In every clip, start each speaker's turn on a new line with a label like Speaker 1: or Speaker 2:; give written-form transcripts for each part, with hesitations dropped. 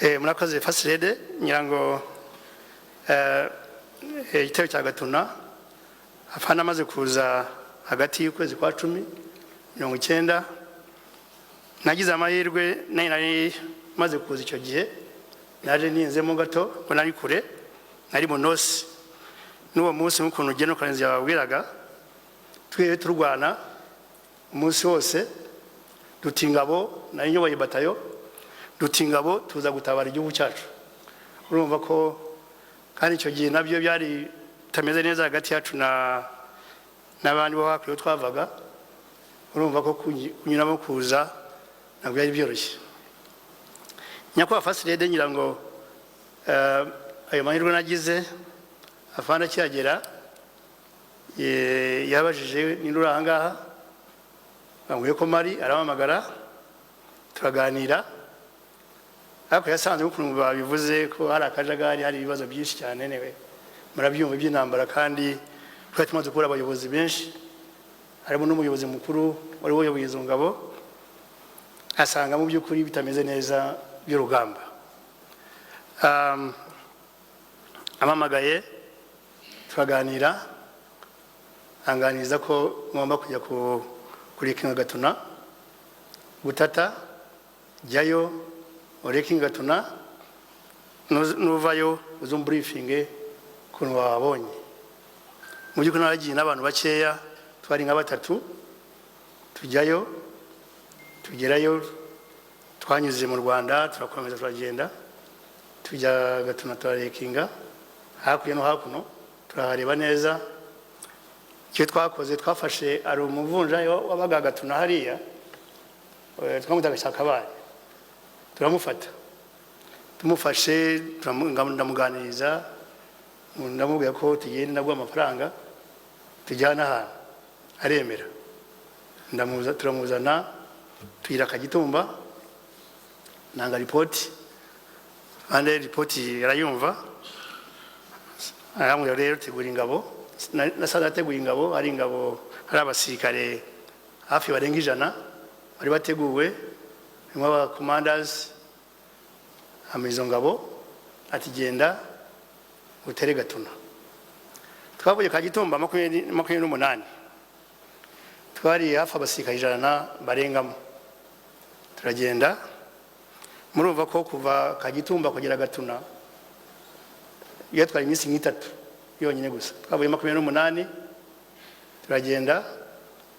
Speaker 1: murakoze Fasilede nyirango igitero cya Gatuna afana amaze kuza hagati y'ukwezi kwa 10 nagize amahirwe nari maze kuza icyo gihe naje ninzemo gato ko nari kure nari Munosi n'uwo munsi mukuntu ugeno karenzi yababwiraga twiye turwana umunsi wose dutingabo nari nyoboye batayo dutingabo tuza gutabara igihugu cyacu urumva ko kandi icyo gihe nabyo byari tameze neza hagati yacu n'abandi bo hakwiye twavaga urumva ko kunyuramo kuza ntabwo byari byoroshye nyakwa Fasilede nyirango ayo mahirwe nagize afana cyagera yabajije n'indura ahangaha bamwiye ko mari aramamagara turaganira ariko yasanze ukuntu babivuze ko hari akajagari hari ibibazo byinshi cyane newe murabyumva by'intambara kandi twari tumaze kubura abayobozi benshi harimo n'umuyobozi mukuru wari uyoboye izo ngabo asanga mu by'ukuri bitameze neza by'urugamba amamagaye turaganira anganiza ko ngomba kujya kuri Gatuna gutata jyayo ureke Gatuna nuvayo uzum briefing kuntu wabonye mu by'ukuri naragiye n'abantu bakeya twari nka batatu tujyayo tugerayo twanyuze mu Rwanda turakomeza turagenda tujya Gatuna turarekinga hakuye no hakuno turahareba neza cyo twakoze twafashe ari umuvunja wabaga Gatuna hariya twamutaga Shakabaye turamufata tumufashe ndamuganiriza ndamubwira ko tugenda nabwo amafaranga tujyana ahantu aremera turamuzana tuyira Kagitumba nanga report ande report yarayumva aramwe rero tegura ingabo nasada tegura ingabo ari ingabo hari abasirikare hafi barenga 100 bari bateguwe aba commanders amizo ngabo atigenda utere Gatuna twavuye Kagitumba 28 twari hafi abasirikare 100 barengamo turagenda murumva ko kuva Kagitumba kugera Gatuna yatwara iminsi 3 yonyine gusa twavuye 28 turagenda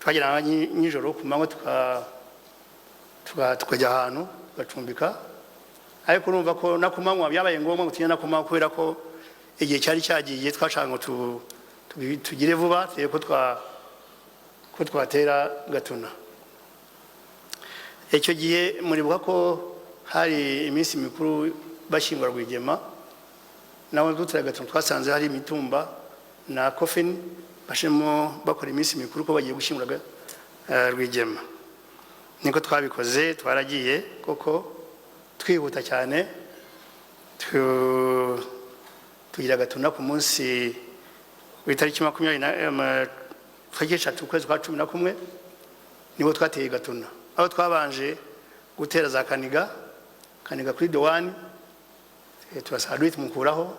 Speaker 1: twagera nijoro ku manywa tukajya ahantu bacumbika ariko urumva ko nakumanywa byabaye ngombwa gutinya nakumanywa kubera ko igihe cyari cyagiye twashaka tugire vuba ko twatera Gatuna icyo gihe muribuka ko hari iminsi mikuru bashingwa Rwigema nawe dutera Gatuna twasanze hari imitumba na coffin bashemo bakora iminsi mikuru ko bagiye gushingura Rwigema niko twabikoze twaragiye koko twihuta cyane tugira Gatuna ku munsi w'itariki 23 ukwezi kwa 11 nibo twateye Gatuna aho twabanje gutera za Kaniga kuri Dowani turasaduye tumukuraho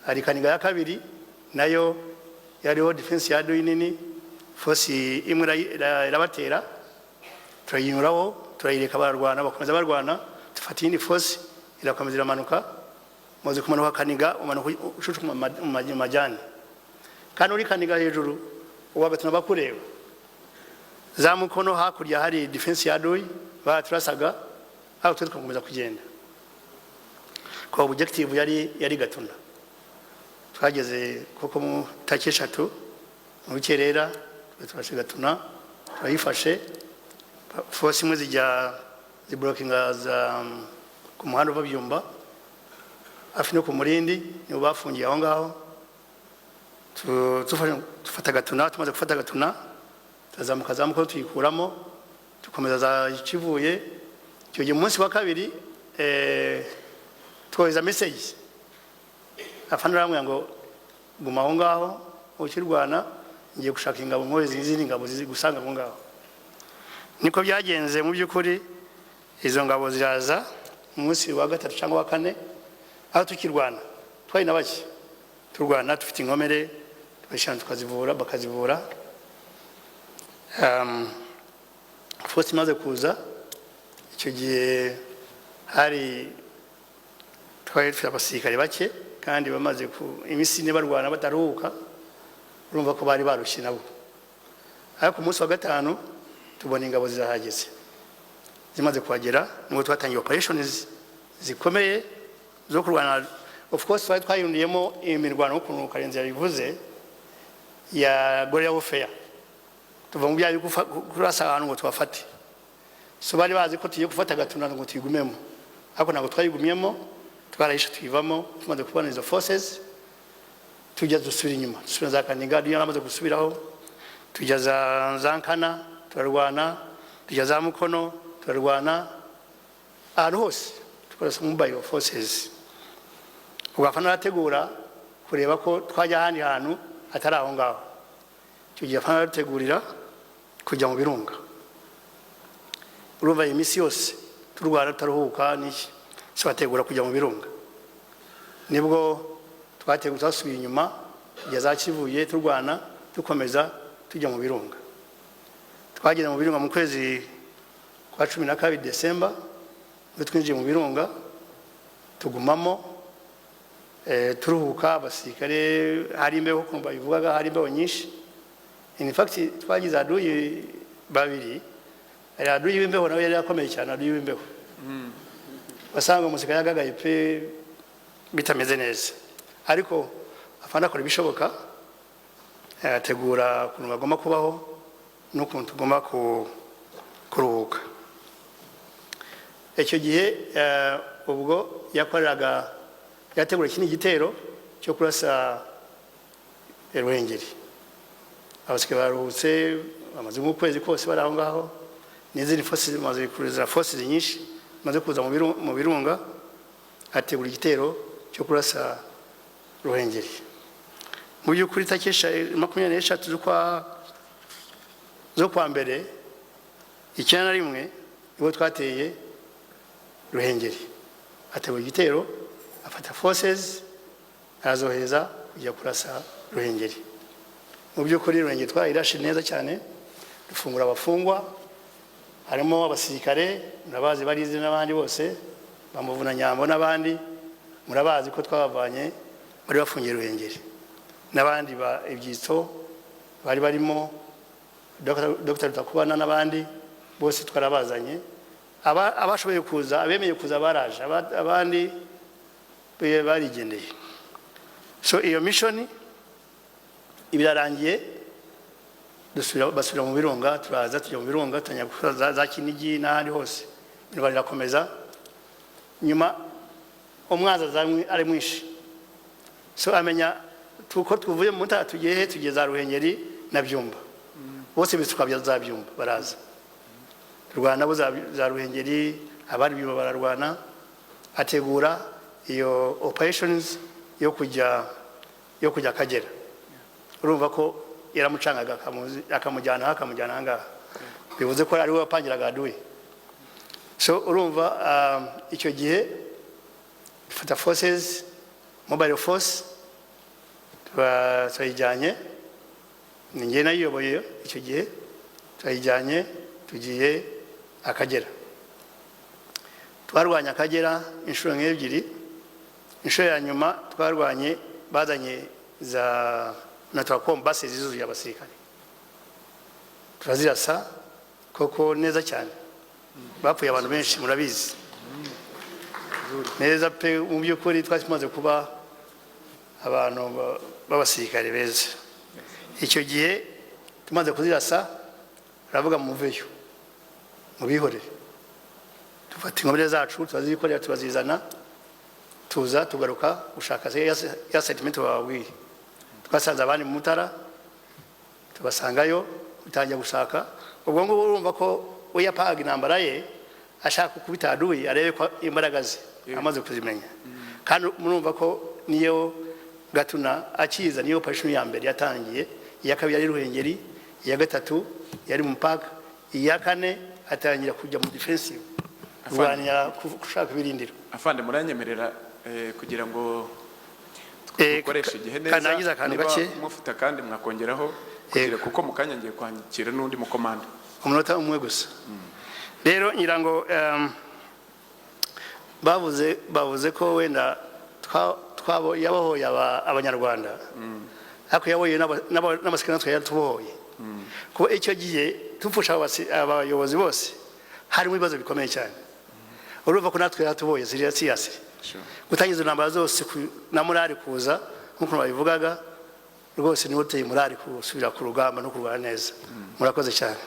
Speaker 1: ari Kaniga ya kabiri nayo yariho defense ya nini force imwe irabatera turayinyuraho turayireka barwana bakomeza barwana tufata indi force irakomeza iramanuka muze kumanuka Kaniga umanuka ushushwe mu majyani kandi uri Kaniga hejuru uwa Gatuna bakureba za mukono hakurya hari defense ya doyi baturasaga aho tukomeza kugenda ko objective yari Gatuna twageze koko mu take 3 mu bikerera turashe Gatuna turayifashe force imwe blocking za ku muhanda babyumba afi no ku Murindi nibo bafungiye aho ngaho tufata Gatuna tumaze gufata Gatuna tuzamuka tuyikuramo tukomeza za Kivuye cyo gihe munsi wa kabiri twoza message afana ramwe ngo guma aho ngaho ukirwana ngiye gushaka ingabo mwozi izindi ngabo zizi gusanga aho ngaho niko byagenze mu byukuri izo ngabo ziraza umunsi wa gatatu cyangwa wa kane aho tukirwana twari na bake turwana dufite inkomere twashana tukazivura bakazivura force imaze kuza icyo gihe hari twari dufite abasirikare bake kandi bamaze ku imisi ne barwana bataruhuka urumva ko bari barushye nabo ariko umunsi wa gatanu tubona ingabo zirahageze zimaze kuhagera nubwo twatangiye operations zikomeye zo kurwana of course twari twayirundiyemo imirwano ukuntu Karenzi yabivuze ya guerrilla warfare tuva mu byayo kurasa ahantu ngo twafate so bari bazi ko tugiye gufata Gatuna ngo tuyigumemo ariko ntabwo twayigumyemo twarahisha tuyivamo tumaze kubona izo forces tujya dusubira inyuma dusubira za Kaniga dunya namaze gusubiraho tujya za Zankana turarwana tujya za Mukono turarwana ahantu hose tukoresa mobile forces ugafana arategura kureba ko twajya ahandi hantu atari aho ngaho tugiye afana arategurira kujya mu birunga urumva imisi yose turwana taruhuka niki twategura kujya mu birunga nibwo twategura twasubiye inyuma kujya za Kivuye turwana dukomeza tujya mu birunga twageze mu birunga mu kwezi kwa 12 December twinjiye mu birunga tugumamo turuhuka abasirikare hari imbeho kumva bivugaga hari imbeho nyinshi in fact twagize aduyi babiri ari aduyi w'imbeho nawe yari akomeye cyane aduyi w'imbeho basanga umusirikare yagagaye pe bitameze neza ariko afana akora ibishoboka ategura ukuntu bagomba kubaho n'ukuntu tugomba kuruhuka icyo gihe ubwo yakoreraga yategura ikindi gitero cyo kurasa Ruhengeri abasirikare baruhutse bamaze nk'ukwezi kose bari aho ngaho n'izindi forces maze kuza forces nyinshi maze kuza mu birunga ategura igitero cyo kurasa Ruhengeri mu by'ukuri takesha 23 zo kwa mbere icyana rimwe ibo twateye Ruhengeri ategura igitero afata forces azoheza kujya kurasa Ruhengeri mu by'ukuri Ruhengeri twayirashe neza cyane dufungura abafungwa harimo abasirikare murabazi barize n'abandi bose bamuvuna Nyambo n'abandi murabazi ko twabavanye bari bafungiye Ruhengeri n'abandi ba ibyitso bari barimo Dr. Rutakubana n'abandi bose twarabazanye abashoboye kuza abemeye kuza baraje abandi barigendeye so iyo mission ibirarangiye basubira mu birunga turaza tujya mu birunga tanya za Kinigi n'ahandi hose bari rakomeza nyuma umwaza ari mwishi so amenya tuko tuvuye mu ntara tugiye tugeza Ruhengeri na Byumba bose bisuka bya Byumba baraza rwana bo za Ruhengeri abari biba bararwana ategura iyo operations yo kujya Kagera urumva ko yaramucangaga akamujyana ngaha bivuze ko ari we wapangiraga aduye so urumva icyo gihe fata forces mobile force twayijyanye ninjye nayiyoboye icyo gihe twayijyanye tugiye Akagera twarwanya Akagera inshuro ebyiri inshuro ya nyuma twarwanye bazanye za Natwacom bases zizuye abasirikare turazirasa koko neza cyane bapfuye abantu benshi murabizi neza pe mu by'ukuri twasimaze kuba abantu b'abasirikare beza icyo gihe tumaze kuzirasa ravuga mu muveyo mu bihorere tufata ingomere zacu tuzazikorera tubazizana tuza tugaruka gushaka ya settlement babwiye twasanze abandi mu Mutara tubasangayo utangiye gushaka ubwo ngo urumva ko we yapaga intambara ye ashaka kubita aduye arebe ko imbaraga ze amaze kuzimenya kandi murumva ko niyo Gatuna akiza niyo operation ya mbere yatangiye iya kabiri yari Ruhengeri iya gatatu yari mu park iya kane atangira kujya mu defensive kurwanya gushaka ibirindiro.
Speaker 2: Afande muranyemerera kugira ngo dukoreshe igihe neza niba mufite kandi mwakongeraho kugira kuko mukanya ngiye kwandikira n'undi mukomanda
Speaker 1: umunota umwe gusa. Rero nyirango bavuze ko wenda yabohoye abanyarwanda ariko yabohoye n'abasikana twatubohoye kuko icyo gihe tupfusha abayobozi bose harimo ibibazo bikomeye cyane. Urumva ko natwe yatubohoye siyasi gutangiza intambara zose na morali kuza nk'uko babivugaga rwose niho uteye morali kusubira ku rugamba no kurwana neza. Murakoze cyane.